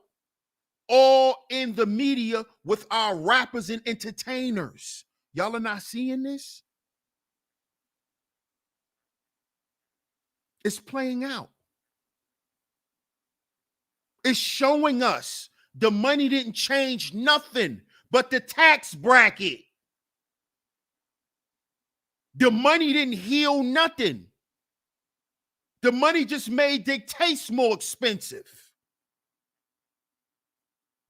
all in the media with our rappers and entertainers. Y'all are not seeing this? It's playing out. It's showing us the money didn't change nothing but the tax bracket. The money didn't heal nothing. The money just made their taste more expensive.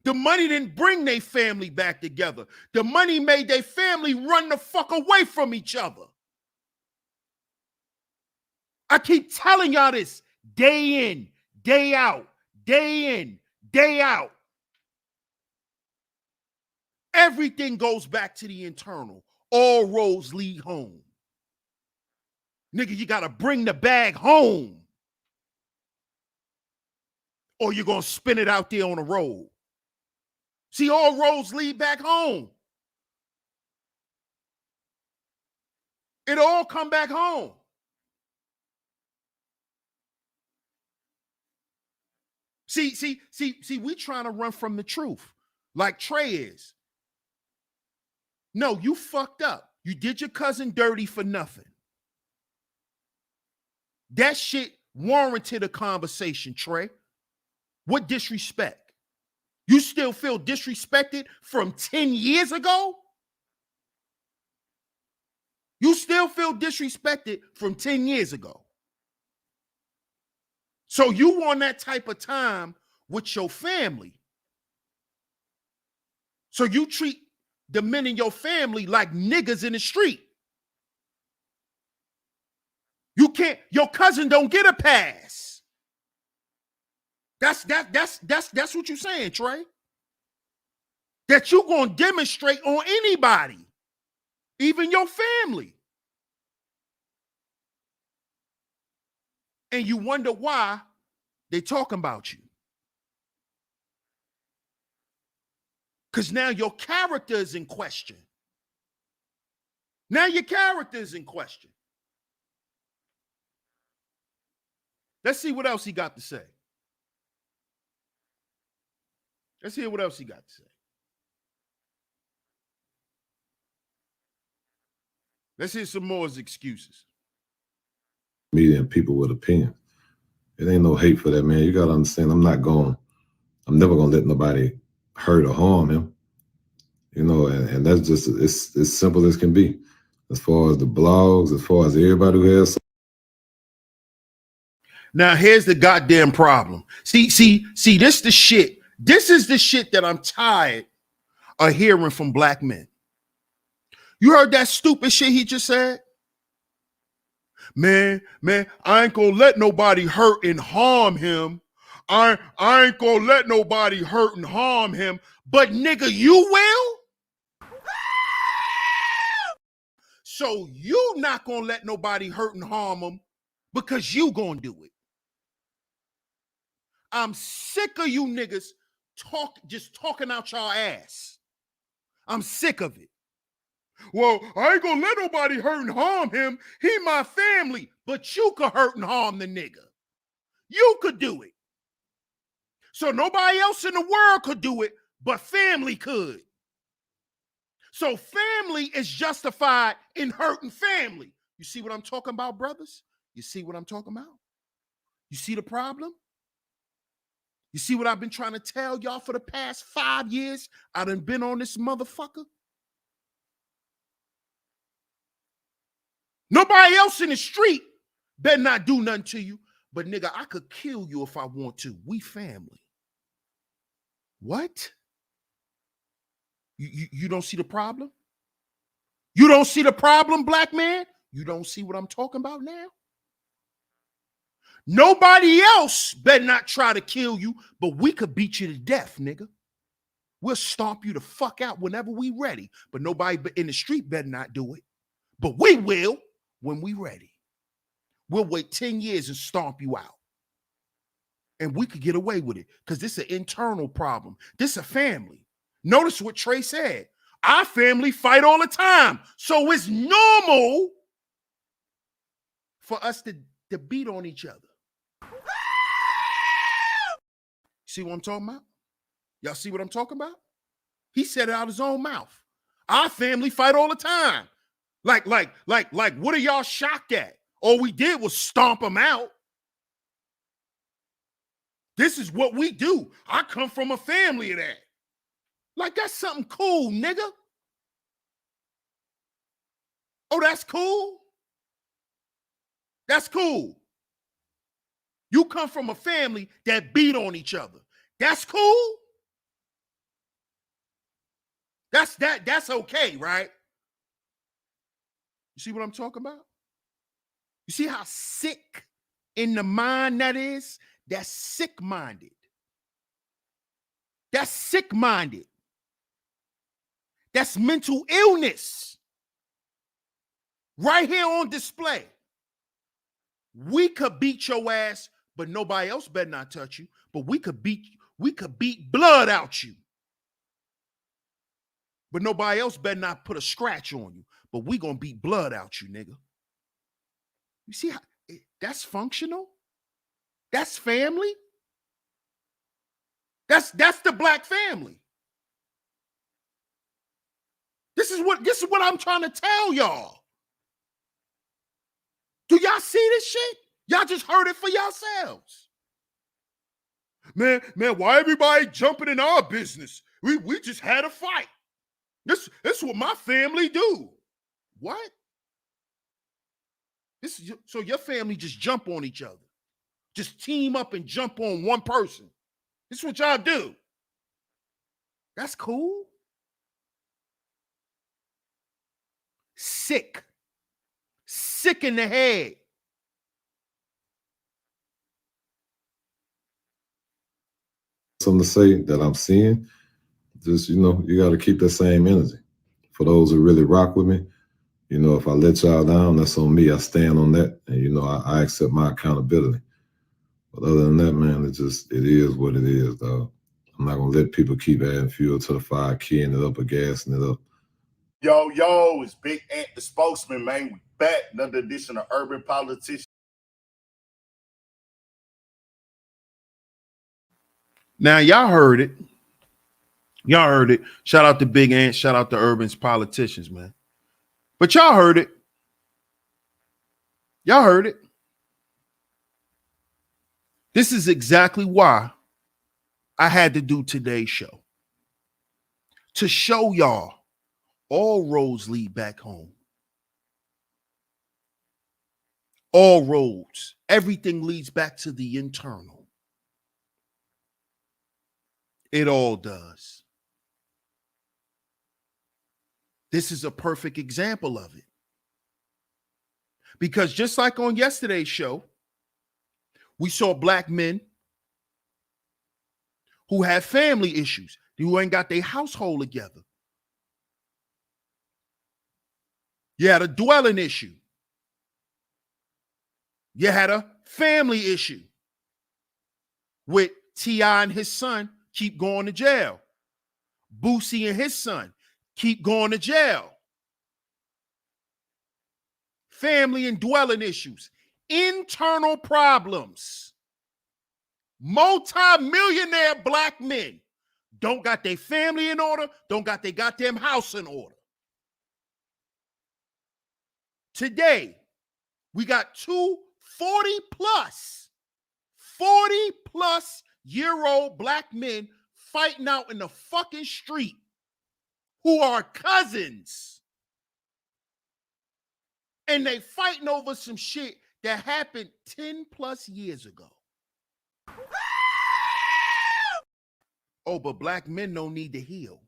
The money didn't bring their family back together. The money made their family run the fuck away from each other. I keep telling y'all this day in, day out, day in, day out. Everything goes back to the internal. All roads lead home. Nigga, you got to bring the bag home, or you're going to spin it out there on the road. See, all roads lead back home. It all come back home. See, we trying to run from the truth like Trae is. No, you fucked up. You did your cousin dirty for nothing. That shit warranted a conversation, Trae. What disrespect? You still feel disrespected from 10 years ago? You still feel disrespected from 10 years ago. So you want that type of time with your family. So you treat the men in your family like niggas in the street. You can't, your cousin don't get a pass. That's what you're saying, Trae. That you gonna demonstrate on anybody, even your family. And you wonder why they talking about you. Because now your character is in question. Now your character is in question. Let's see what else he got to say. Let's hear what else he got to say. Let's hear some more of his excuses. Media and people with opinions. It ain't no hate for that, man. You got to understand, I'm never going to let nobody hurt or harm him. You know, and that's just, it's as simple as can be. As far as the blogs, as far as everybody who has. Now, here's the goddamn problem. See, this the shit. This is the shit that I'm tired of hearing from black men. You heard that stupid shit he just said? Man, I ain't gonna let nobody hurt and harm him. I ain't gonna let nobody hurt and harm him. But nigga, you will? So you not gonna let nobody hurt and harm him because you gonna do it. I'm sick of you niggas just talking out y'all ass. I'm sick of it. Well, I ain't gonna let nobody hurt and harm him. He my family. But you could hurt and harm the nigga. You could do it. So nobody else in the world could do it, but family could. So family is justified in hurting family. You see what I'm talking about, brothers? You see what I'm talking about? You see the problem? You see what I've been trying to tell y'all for the past 5 years? I done been on this motherfucker. Nobody else in the street better not do nothing to you. But nigga, I could kill you if I want to. We family. What? You don't see the problem? You don't see the problem, black man? You don't see what I'm talking about now? Nobody else better not try to kill you, but we could beat you to death, nigga. We'll stomp you the fuck out whenever we ready. But nobody in the street better not do it. But we will when we ready. We'll wait 10 years and stomp you out. And we could get away with it because this is an internal problem. This is a family. Notice what Trae said. Our family fight all the time. So it's normal for us to beat on each other. See what I'm talking about? Y'all see what I'm talking about? He said it out of his own mouth. Our family fight all the time. Like, what are y'all shocked at? All we did was stomp them out. This is what we do. I come from a family of that. Like, that's something cool, nigga. Oh, that's cool? That's cool. You come from a family that beat on each other. That's cool? That's okay, right? You see what I'm talking about? You see how sick in the mind that is? That's sick-minded. That's sick-minded. That's mental illness. Right here on display. We could beat your ass, but nobody else better not touch you. But we could beat blood out you. But nobody else better not put a scratch on you. But we gonna beat blood out you, nigga. You see how that's functional? That's family. That's the black family. This is what I'm trying to tell y'all. Do y'all see this shit? Y'all just heard it for yourselves. Man, why everybody jumping in our business? We just had a fight. This is what my family do. What? So your family just jump on each other. Just team up and jump on one person. This is what y'all do. That's cool. Sick. Sick in the head. Something to say that I'm seeing, just, you got to keep that same energy. For those who really rock with me, if I let y'all down, that's on me. I stand on that. And, I accept my accountability. But other than that, man, it is what it is, dog. I'm not going to let people keep adding fuel to the fire, keying it up or gassing it up. Yo, it's Big Ant, the spokesman, man. We back. Another edition of Urban Politician. Now, y'all heard it. Y'all heard it. Shout out to Big Ant. Shout out to Urban's politicians, man. But y'all heard it. Y'all heard it. This is exactly why I had to do today's show. To show y'all all roads lead back home. All roads. Everything leads back to the internal. It all does. This is a perfect example of it. Because just like on yesterday's show, we saw black men who have family issues, who ain't got their household together. You had a dwelling issue. You had a family issue with T.I. and his son keep going to jail. Boosie and his son keep going to jail. Family and dwelling issues. Internal problems. Multi-millionaire black men don't got their family in order, don't got their goddamn house in order. Today, we got two 40 plus year old black men fighting out in the fucking street who are cousins. And they fighting over some shit that happened 10 plus years ago. Oh, but black men don't need to heal.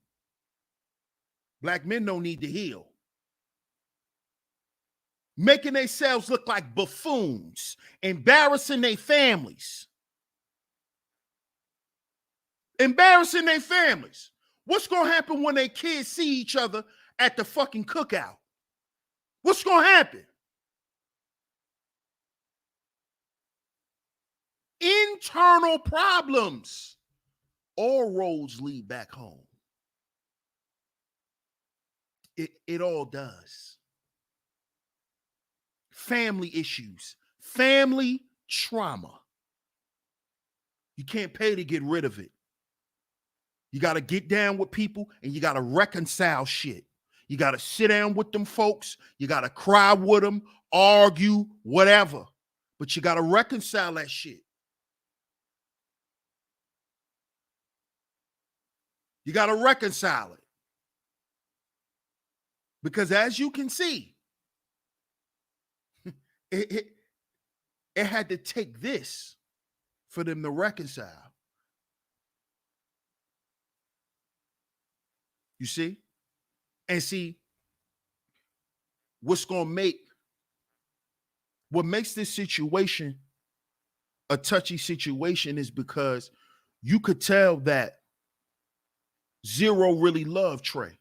Black men don't need to heal. Making themselves look like buffoons, embarrassing their families. Embarrassing their families. What's going to happen when their kids see each other at the fucking cookout? What's going to happen? Internal problems. All roads lead back home. It all does. Family issues, family trauma. You can't pay to get rid of it. You got to get down with people and you got to reconcile shit. You got to sit down with them folks. You got to cry with them, argue, whatever. But you got to reconcile that shit. You got to reconcile it. Because as you can see, it had to take this for them to reconcile. You see? And see, what makes this situation a touchy situation is because you could tell that Zero really loved Trae.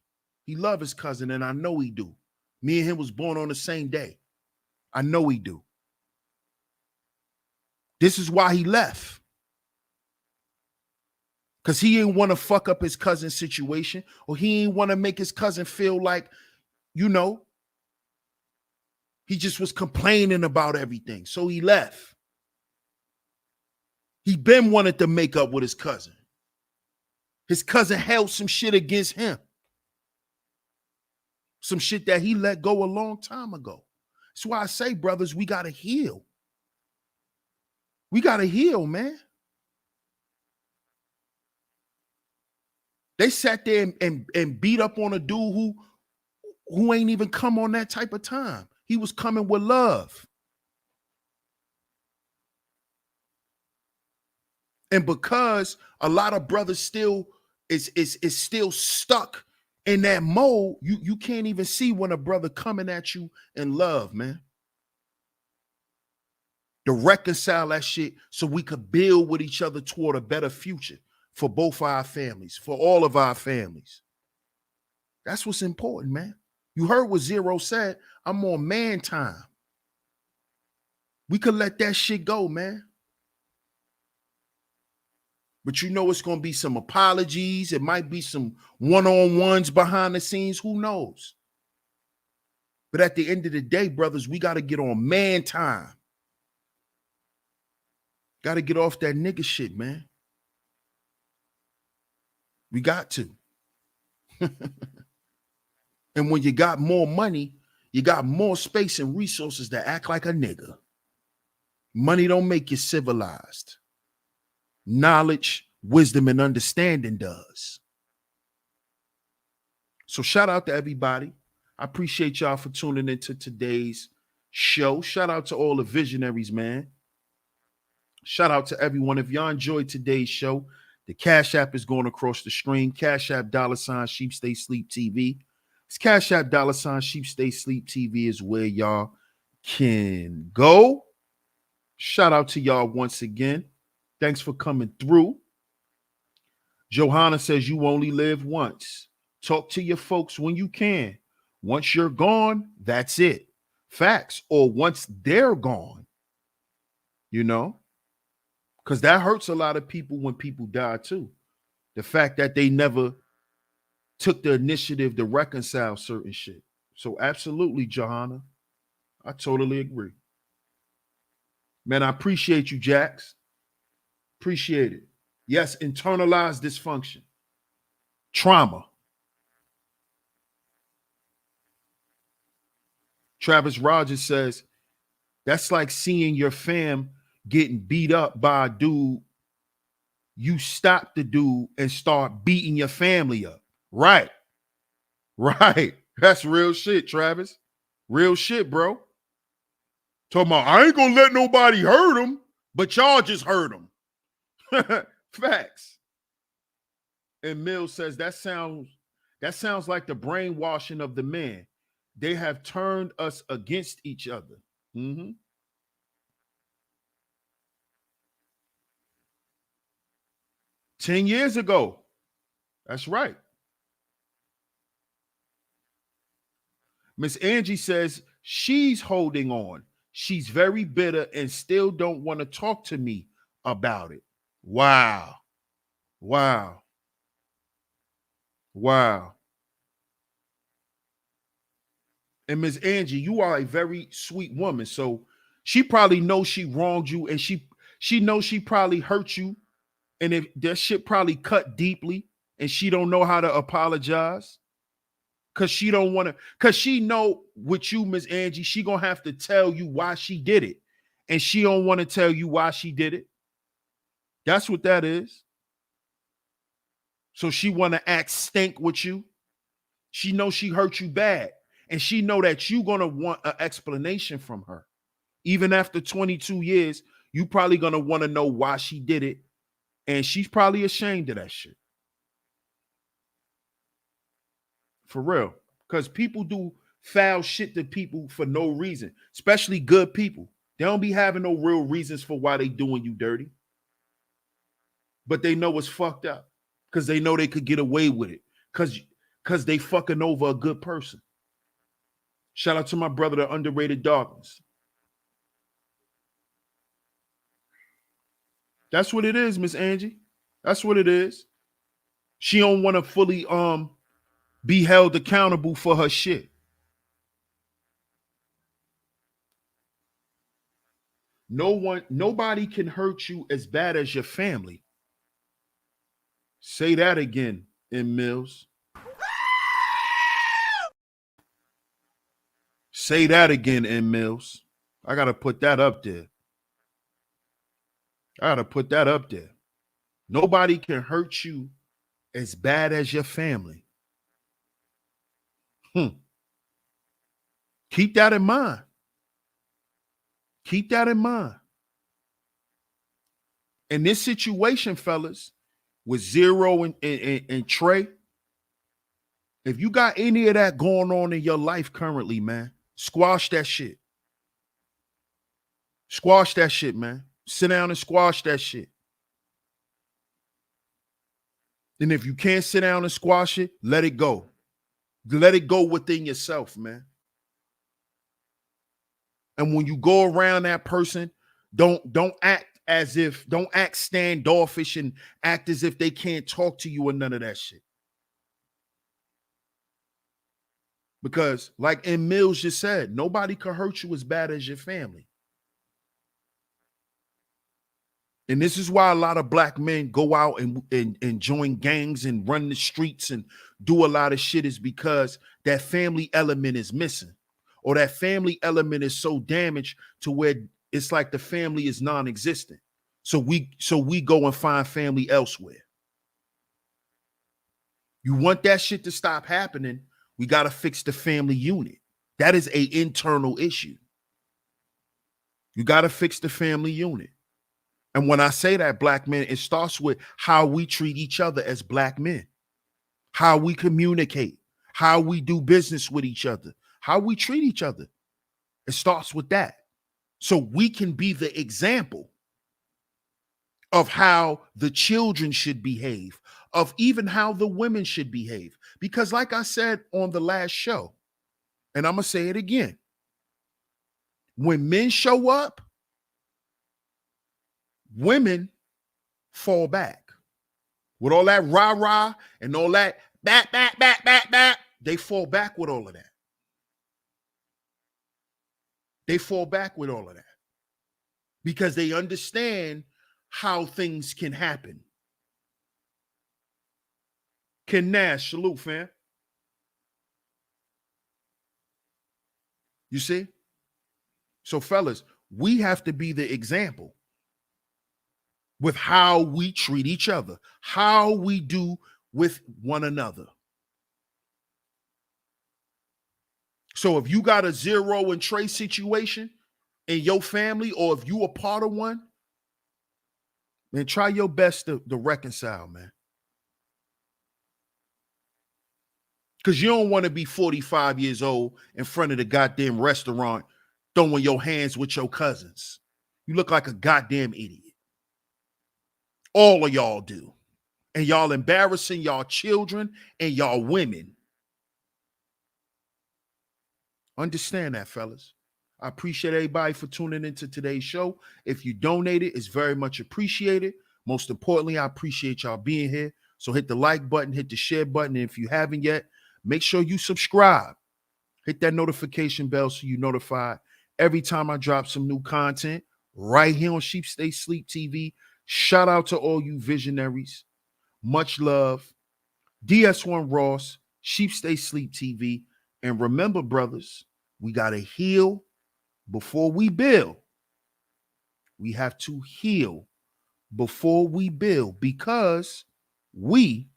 He loved his cousin, and I know he do. Me and him was born on the same day. I know he do. This is why he left. Because he didn't want to fuck up his cousin's situation, or he didn't want to make his cousin feel like, you know, he just was complaining about everything. So he left. He been wanted to make up with his cousin. His cousin held some shit against him. Some shit that he let go a long time ago. That's why I say, brothers, we got to heal. We got to heal, man. They sat there and beat up on a dude who ain't even come on that type of time. He was coming with love. And because a lot of brothers still is still stuck in that mode, you can't even see when a brother coming at you in love, man. To reconcile that shit so we could build with each other toward a better future for both our families, for all of our families. That's what's important, man. You heard what Zero said. I'm on man time. We could let that shit go, man. But you know it's going to be some apologies. It might be some one-on-ones behind the scenes. Who knows? But at the end of the day, brothers, we got to get on man time. Got to get off that nigga shit, man. We got to. And when you got more money, you got more space and resources to act like a nigga. Money don't make you civilized. Knowledge, wisdom, and understanding does. So shout out to everybody. I appreciate y'all for tuning into today's show. Shout out to all the visionaries, man. Shout out to everyone. If y'all enjoyed today's show, the Cash App is going across the screen. Cash App $SheepStaySleepTV. It's Cash App $SheepStaySleepTV is where y'all can go. Shout out to y'all once again. Thanks for coming through. Johanna says you only live once. Talk to your folks when you can. Once you're gone, that's it. Facts. Or once they're gone, you know, because that hurts a lot of people when people die too. The fact that they never took the initiative to reconcile certain shit. So absolutely, Johanna. I totally agree. Man, I appreciate you, Jax. Appreciate it. Yes, internalized dysfunction. Trauma. Travis Rogers says, that's like seeing your fam getting beat up by a dude. You stop the dude and start beating your family up. Right. Right. That's real shit, Travis. Real shit, bro. Talking about, I ain't gonna let nobody hurt him, but y'all just hurt him. Facts. And Mills says that sounds like the brainwashing of the men. They have turned us against each other. Mm-hmm. $10 years ago. That's right. Miss Angie says she's holding on. She's very bitter and still don't want to talk to me about it. Wow. Wow. Wow. And Miss Angie, you are a very sweet woman. So she probably knows she wronged you, and she knows she probably hurt you. And if that shit probably cut deeply, and she don't know how to apologize. Cause she don't want to, cause she know with you, Miss Angie, she gonna have to tell you why she did it. And she don't want to tell you why she did it. That's what that is. So she want to act stink with you. She knows she hurt you bad. And she know that you gonna want an explanation from her. Even after 22 years, you probably gonna want to know why she did it. And she's probably ashamed of that shit. For real. Because people do foul shit to people for no reason, especially good people. They don't be having no real reasons for why they doing you dirty. But they know it's fucked up because they know they could get away with it because they fucking over a good person. Shout out to my brother, the underrated darkness. That's what it is, Miss Angie. That's what it is. She don't want to fully be held accountable for her shit. Nobody can hurt you as bad as your family. Say that again, M. Mills. Say that again, M. Mills. I gotta put that up there. Nobody can hurt you as bad as your family. Keep that in mind. Keep that in mind. In this situation, fellas, with Zero and Trae, if you got any of that going on in your life currently, man, squash that shit. Squash that shit, man. Sit down and squash that shit. And if you can't sit down and squash it, let it go. Let it go within yourself, man. And when you go around that person, don't act standoffish and act as if they can't talk to you or none of that shit. Because like M. Mills just said, nobody can hurt you as bad as your family. And this is why a lot of black men go out and join gangs and run the streets and do a lot of shit, is because that family element is missing, or that family element is so damaged to where it's like the family is non-existent. So we go and find family elsewhere. You want that shit to stop happening, we got to fix the family unit. That is an internal issue. You got to fix the family unit. And when I say that, black men, it starts with how we treat each other as black men, how we communicate, how we do business with each other, how we treat each other. It starts with that. So we can be the example of how the children should behave, of even how the women should behave. Because like I said on the last show, and I'm going to say it again, when men show up, women fall back. With all that rah-rah and all that back, they fall back with all of that. They fall back with all of that because they understand how things can happen. Ken Nash, salute, fam. You see? So, fellas, we have to be the example with how we treat each other, how we do with one another. So if you got a Zero and Trae situation in your family, or if you a part of one, man, try your best to reconcile, man. Because you don't want to be 45 years old in front of the goddamn restaurant throwing your hands with your cousins. You look like a goddamn idiot. All of y'all do. And y'all embarrassing y'all children and y'all women. Understand that, fellas. I appreciate everybody for tuning into today's show. If you donated, it's very much appreciated. Most importantly, I appreciate y'all being here. So hit the like button, hit the share button. And if you haven't yet, make sure you subscribe. Hit that notification bell so you're notified every time I drop some new content right here on Sheep Stay Sleep TV. Shout out to all you visionaries. Much love. DS1 Ross, Sheep Stay Sleep TV. And remember, brothers, we got to heal before we build. We have to heal before we build, because we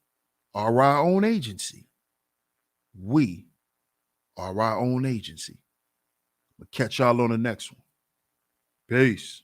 are our own agency. We are our own agency. We'll catch y'all on the next one. Peace.